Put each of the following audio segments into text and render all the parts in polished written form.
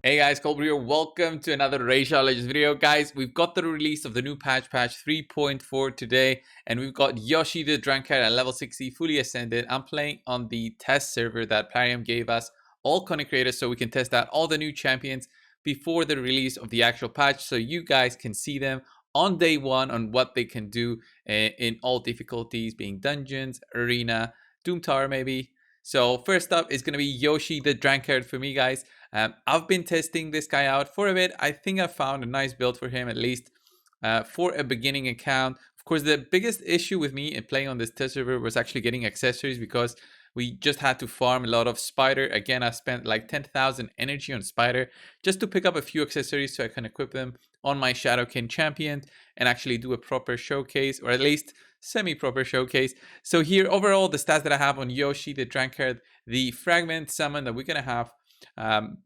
Hey guys, Cold here. Welcome to another Racial Legends video. Guys, we've got the release of the new patch 3.4 today, and we've got Yoshi the Drunkard at level 60, fully ascended. I'm playing on the test server that Plarium gave us, all content creators, so we can test out all the new champions before the release of the actual patch, so you guys can see them on day one on what they can do in all difficulties, being dungeons, arena, Doom Tower maybe. So first up is going to be Yoshi the Drunkard for me, guys. I've been testing this guy out for a bit. I think I found a nice build for him, at least for a beginning account. Of course, the biggest issue with me in playing on this test server was actually getting accessories, because we just had to farm a lot of spider. Again, I spent like 10,000 energy on spider just to pick up a few accessories so I can equip them on my Shadowkin champion and actually do a proper showcase, or at least semi-proper showcase. So here, overall, the stats that I have on Yoshi the Drunkard, the Fragment summon that we're going to have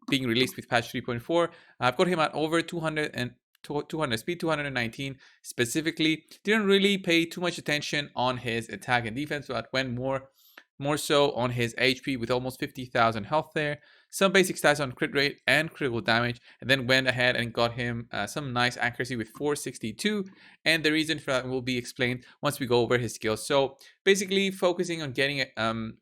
being released with patch 3.4. I've got him at over 200 and 200 speed, 219 specifically. Didn't really pay too much attention on his attack and defense, but went more so on his HP with almost 50,000 health there. Some basic stats on crit rate and critical damage, and then went ahead and got him some nice accuracy with 462, and the reason for that will be explained once we go over his skills. So basically focusing on getting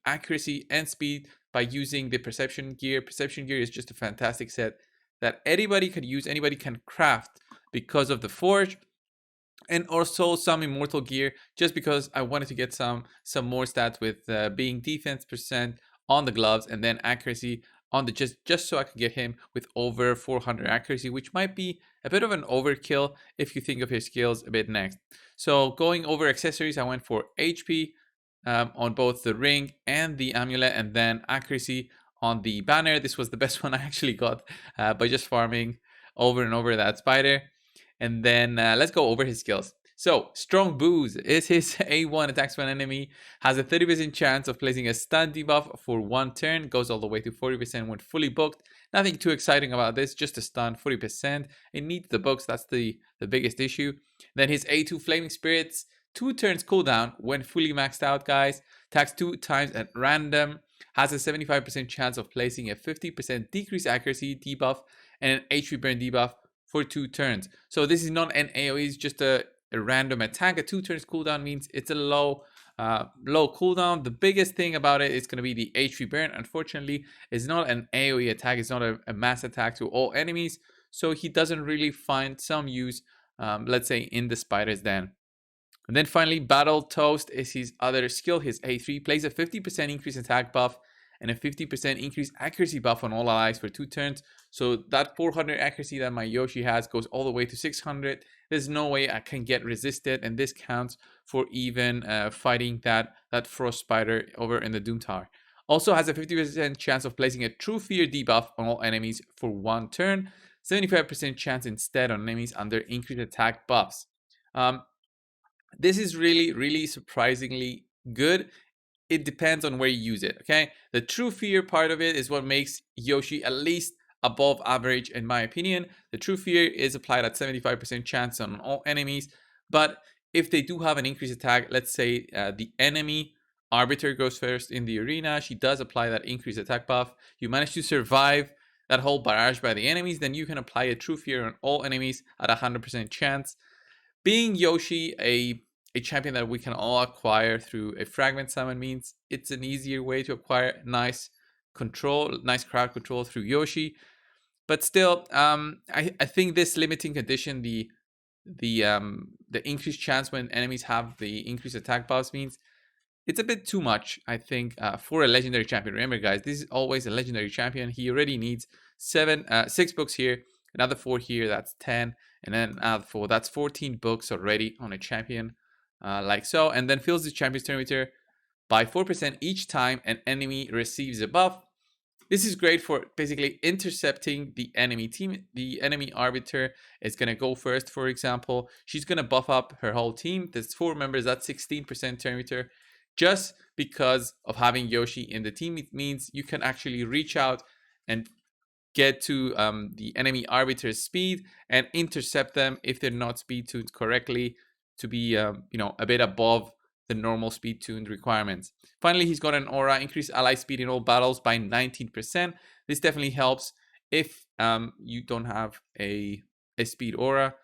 accuracy and speed by using the perception gear. Perception gear is just a fantastic set that anybody could use, anybody can craft because of the forge, and also some immortal gear just because I wanted to get some more stats with being defense percent on the gloves, and then accuracy on the just so I could get him with over 400 accuracy, which might be a bit of an overkill if you think of his skills a bit next. So going over accessories, I went for HP on both the ring and the amulet, and then accuracy on the banner. This was the best one I actually got by just farming over and over that spider. And then let's go over his skills. So, Strong Booze is his A1, attacks when enemy, has a 30% chance of placing a stun debuff for 1 turn, goes all the way to 40% when fully booked. Nothing too exciting about this, just a stun, 40%. It needs the books, that's the biggest issue. Then his A2, Flaming Spirits, 2 turns cooldown when fully maxed out, guys. Attacks 2 times at random, has a 75% chance of placing a 50% decreased accuracy debuff and an HP burn debuff for 2 turns. So this is not an AoE, it's just a random attack. A 2 turns cooldown means it's a low cooldown. The biggest thing about it is going to be the HP burn. Unfortunately, it's not an AoE attack, it's not a mass attack to all enemies, so he doesn't really find some use, let's say, in the spider's den. And then finally, Battle Toast is his other skill. His A3 plays a 50% increase attack buff and a 50% increased accuracy buff on all allies for 2 turns. So that 400 accuracy that my Yoshi has goes all the way to 600. There's no way I can get resisted, and this counts for even fighting that frost spider over in the Doom Tower. Also has a 50% chance of placing a True Fear debuff on all enemies for 1 turn. 75% chance instead on enemies under increased attack buffs. This is really surprisingly good. It depends on where you use it, okay? The True Fear part of it is what makes Yoshi at least above average in my opinion. The True Fear is applied at 75% chance on all enemies, but if they do have an increased attack, let's say the enemy arbiter goes first in the arena, she does apply that increased attack buff, you manage to survive that whole barrage by the enemies, then you can apply a True Fear on all enemies at 100% chance. Being Yoshi a champion that we can all acquire through a fragment summon means it's an easier way to acquire nice crowd control through Yoshi. But still, I think this limiting condition, the increased chance when enemies have the increased attack buffs, means it's a bit too much, I think, for a legendary champion. Remember, guys, this is always a legendary champion. He already needs 6 books here, another 4 here, that's 10, and then another 4, that's 14 books already on a champion, like so. And then fills the champion's turn meter by 4% each time an enemy receives a buff. This is great for basically intercepting the enemy team. The enemy arbiter is going to go first, for example. She's going to buff up her whole team. There's 4 members, that's 16% turn meter. Just because of having Yoshi in the team, it means you can actually reach out and get to the enemy arbiter's speed and intercept them if they're not speed tuned correctly to be a bit above the normal speed tuned requirements. Finally, he's got an aura, increase ally speed in all battles by 19%. This definitely helps if you don't have a speed aura.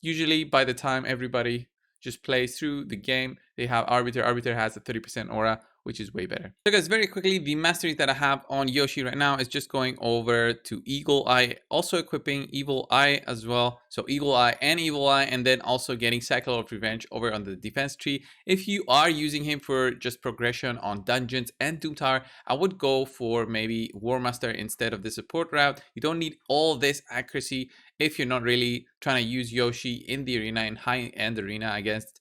Usually by the time everybody just plays through the game, they have Arbiter. Arbiter has a 30% aura, which is way better. So guys, very quickly, the masteries that I have on Yoshi right now is just going over to Eagle Eye, also equipping Evil Eye as well. So Eagle Eye and Evil Eye, and then also getting Cycle of Revenge over on the defense tree. If you are using him for just progression on dungeons and Doom Tower, I would go for maybe War Master instead of the support route. You don't need all this accuracy if you're not really trying to use Yoshi in the arena, in high-end arena against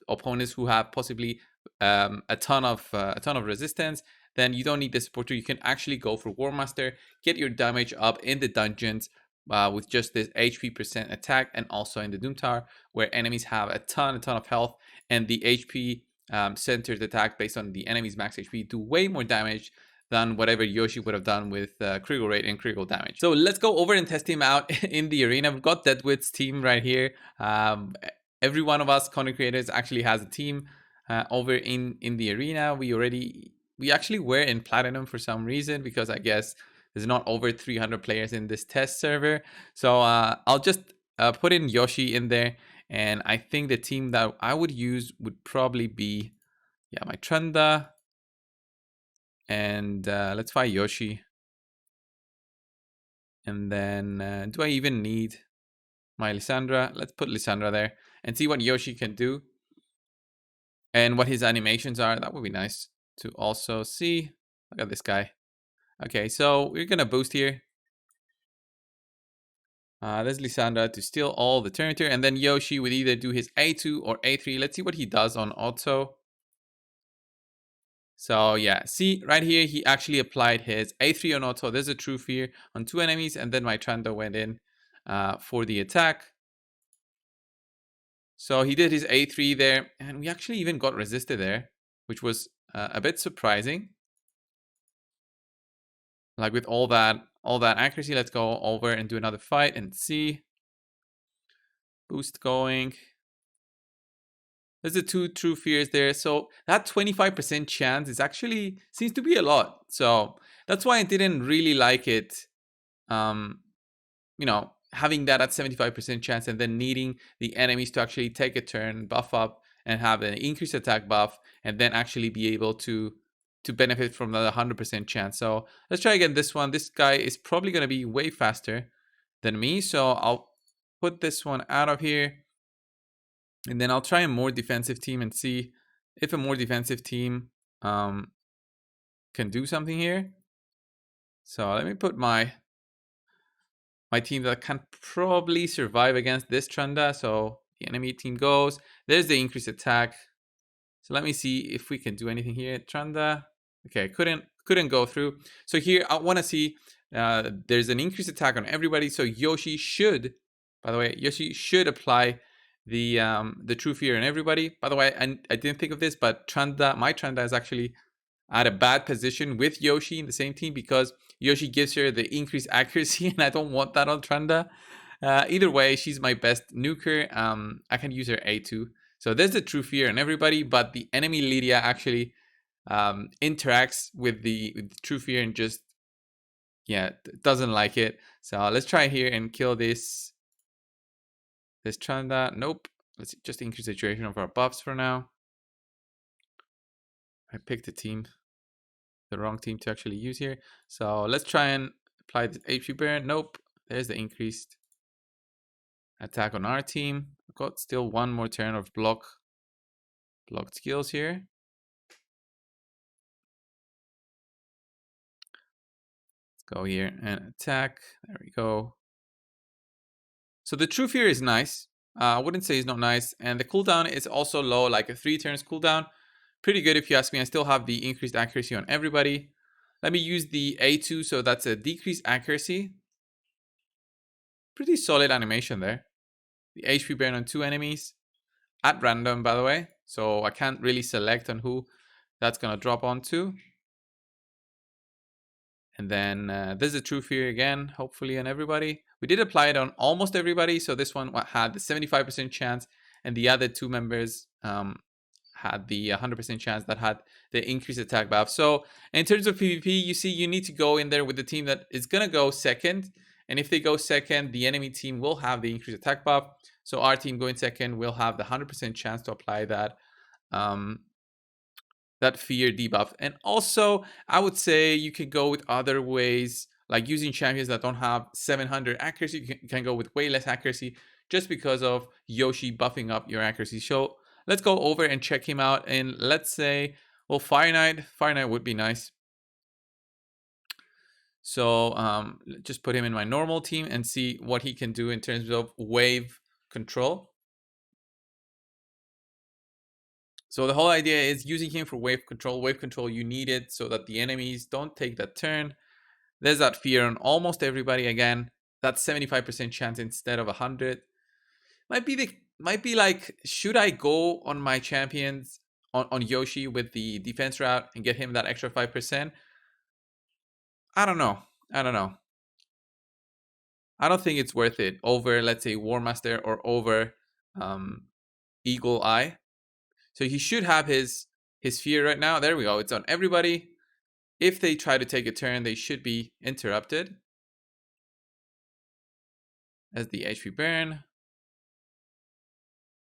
opponents who have possibly a ton of resistance. Then you don't need the supporter. You can actually go for War Master, get your damage up in the dungeons with just this HP percent attack, and also in the Doom Tower where enemies have a ton of health, and the HP centered attack based on the enemy's max HP do way more damage than whatever Yoshi would have done with critical rate and critical damage. So let's go over and test him out in the arena. We've got Deadwood's team right here. Every one of us content creators actually has a team over in the arena. We actually were in platinum for some reason, because I guess there's not over 300 players in this test server. So I'll just put in Yoshi in there, and I think the team that I would use would probably be, yeah, my Trunda. And let's try Yoshi. And then do I even need my Lysandra? Let's put Lysandra there and see what Yoshi can do and what his animations are. That would be nice to also see. Look at this guy. Okay, so we're gonna boost here. There's Lysandra to steal all the turnitin, and then Yoshi would either do his A2 or A3. Let's see what he does on auto. So yeah, see right here, he actually applied his A3 on auto. There's a True Fear on 2 enemies, and then my Trando went in for the attack. So he did his A3 there, and we actually even got resisted there, which was a bit surprising. Like with all that accuracy, let's go over and do another fight and see. Boost going. There's the 2 True Fears there. So that 25% chance is actually seems to be a lot. So that's why I didn't really like it. You know, having that at 75% chance and then needing the enemies to actually take a turn, buff up, and have an increased attack buff, and then actually be able to benefit from that 100% chance. So let's try again this one. This guy is probably going to be way faster than me. So I'll put this one out of here. And then I'll try a more defensive team and see if a more defensive team can do something here. So let me put my team that can probably survive against this Trunda. So the enemy team goes. There's the increased attack. So let me see if we can do anything here. Trunda. Okay, couldn't go through. So here I want to see there's an increased attack on everybody. So Yoshi should, by the way, Yoshi should apply the True Fear on everybody. By the way, I didn't think of this, but Trunda, my Trunda is actually at a bad position with Yoshi in the same team, because Yoshi gives her the increased accuracy, and I don't want that on Trunda. Either way, she's my best nuker. I can use her A2. So there's the True Fear on everybody, but the enemy Lydia actually interacts with the True Fear and just, yeah, doesn't like it. So let's try here and kill this Trunda. Nope. Let's just increase the duration of our buffs for now. I picked the wrong team to actually use here. So let's try and apply this HP burn. Nope. There's the increased attack on our team. I've got still one more turn of blocked skills here. Let's go here and attack. There we go. So the True Fear is nice. I wouldn't say it's not nice. And the cooldown is also low, like a 3 turns cooldown. Pretty good if you ask me. I still have the increased accuracy on everybody. Let me use the A2, so that's a decreased accuracy. Pretty solid animation there. The HP burn on 2 enemies. At random, by the way. So I can't really select on who that's going to drop onto. And then there's a True Fear again, hopefully on everybody. We did apply it on almost everybody. So this one had the 75% chance, and the other 2 members had the 100% chance that had the increased attack buff. So in terms of PvP, you see you need to go in there with the team that is going to go second. And if they go second, the enemy team will have the increased attack buff. So our team going second will have the 100% chance to apply that that fear debuff. And also, I would say you could go with other ways, like using champions that don't have 700 accuracy. You can go with way less accuracy just because of Yoshi buffing up your accuracy. So let's go over and check him out. And let's say, well, Fire Knight would be nice. So just put him in my normal team and see what he can do in terms of wave control. So the whole idea is using him for wave control. Wave control, you need it so that the enemies don't take that turn. There's that fear on almost everybody again. That's 75% chance instead of 100. Might be like, should I go on my champions on Yoshi with the defense route and get him that extra 5%? I don't know. I don't think it's worth it over, let's say, War Master or over Eagle Eye. So he should have his fear right now. There we go. It's on everybody. If they try to take a turn, they should be interrupted. As the HP burn.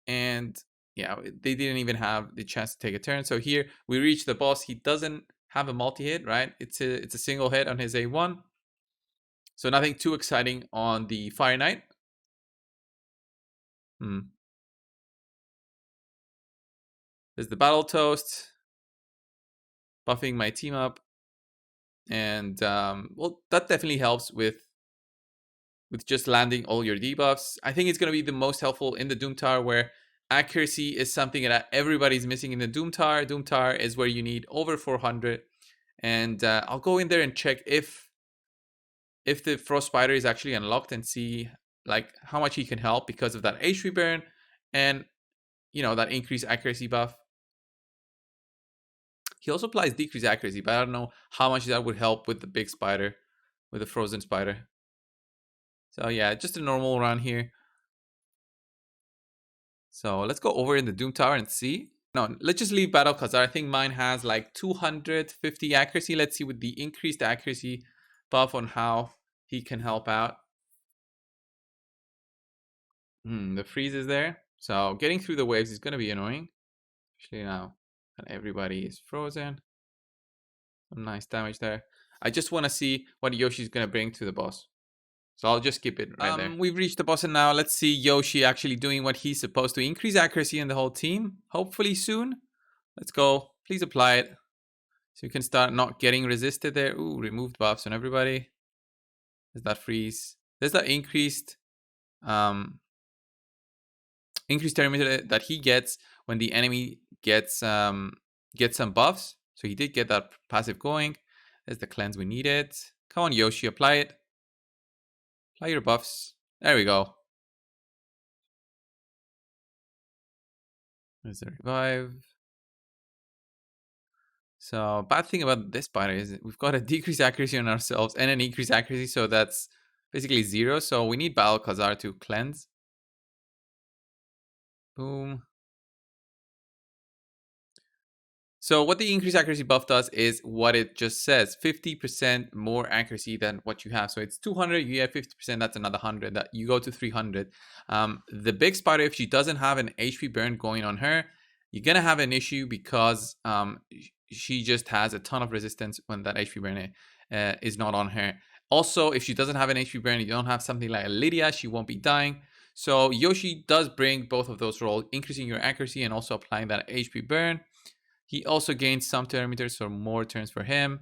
And yeah, they didn't even have the chance to take a turn. So here we reach the boss. He doesn't have a multi-hit, right? It's a single hit on his A1. So nothing too exciting on the Fire Knight. There's the Battle Toast. Buffing my team up. And well, that definitely helps with just landing all your debuffs. I think it's going to be the most helpful in the Doom Tower, where accuracy is something that everybody's missing in the Doom Tower. Doom Tower is where you need over 400. And I'll go in there and check if the Frost Spider is actually unlocked and see like how much he can help because of that HP burn and, you know, that increased accuracy buff. He also applies decreased accuracy, but I don't know how much that would help with the big spider, with the frozen spider. So yeah, just a normal run here. So let's go over in the Doom Tower and see. No, let's just leave Battle Khazar. I think mine has like 250 accuracy. Let's see with the increased accuracy buff on how he can help out. The freeze is there. So getting through the waves is going to be annoying. Especially now that everybody is frozen. Some nice damage there. I just want to see what Yoshi's going to bring to the boss. So I'll just skip it right there. We've reached the boss, and now let's see Yoshi actually doing what he's supposed to. Increase accuracy in the whole team. Hopefully soon. Let's go. Please apply it. So you can start not getting resisted there. Ooh, removed buffs on everybody. There's that freeze. There's that increased perimeter that he gets when the enemy gets some buffs. So he did get that passive going. There's the cleanse we needed. Come on, Yoshi, apply it. Apply your buffs. There we go. There's the revive. So bad thing about this spider is we've got a decreased accuracy on ourselves and an increased accuracy. So that's basically 0. So we need Battle Khazar to cleanse. Boom. So what the increased accuracy buff does is what it just says, 50% more accuracy than what you have. So it's 200, you get 50%, that's another 100, that you go to 300. The big spider, if she doesn't have an HP burn going on her, you're going to have an issue because she just has a ton of resistance when that HP burn is not on her. Also, if she doesn't have an HP burn, you don't have something like a Lydia, she won't be dying. So Yoshi does bring both of those roles, increasing your accuracy and also applying that HP burn. He also gains some parameters, so more turns for him.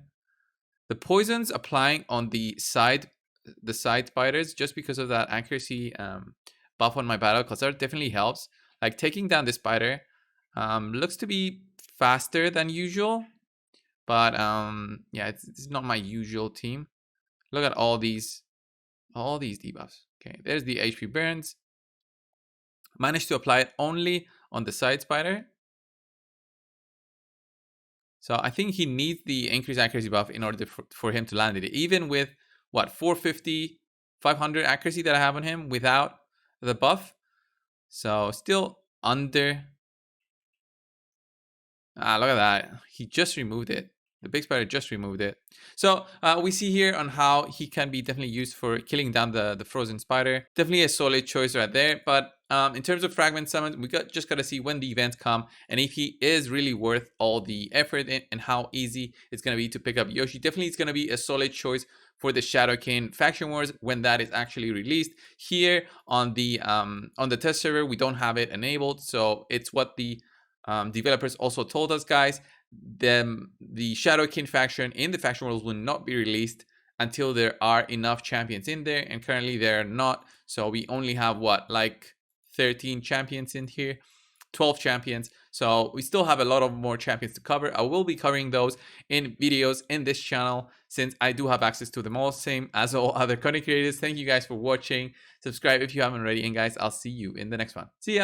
The poisons applying on the side spiders, just because of that accuracy buff on my Battle Khazar, definitely helps. Like taking down the spider looks to be faster than usual, but yeah, it's not my usual team. Look at all these debuffs. Okay, there's the HP burns. Managed to apply it only on the side spider. So I think he needs the increased accuracy buff in order for him to land it. Even with, what, 450, 500 accuracy that I have on him without the buff. So still under Ah, look at that. He just removed it. The big spider just removed it. So we see here on how he can be definitely used for killing down the frozen spider. Definitely a solid choice right there. But in terms of fragment summon, we just got to see when the events come and if he is really worth all the effort and how easy it's going to be to pick up Yoshi. Definitely it's going to be a solid choice for the Shadow King Faction Wars when that is actually released. Here on the test server, we don't have it enabled. So it's what the developers also told us, guys, the Shadow King faction in the faction rules will not be released until there are enough champions in there, and currently there are not. So we only have what, like 13 champions in here, 12 champions. So we still have a lot of more champions to cover. I will be covering those in videos in this channel since I do have access to them all, same as all other content creators. Thank you guys for watching. Subscribe if you haven't already, and guys, I'll see you in the next one. See ya.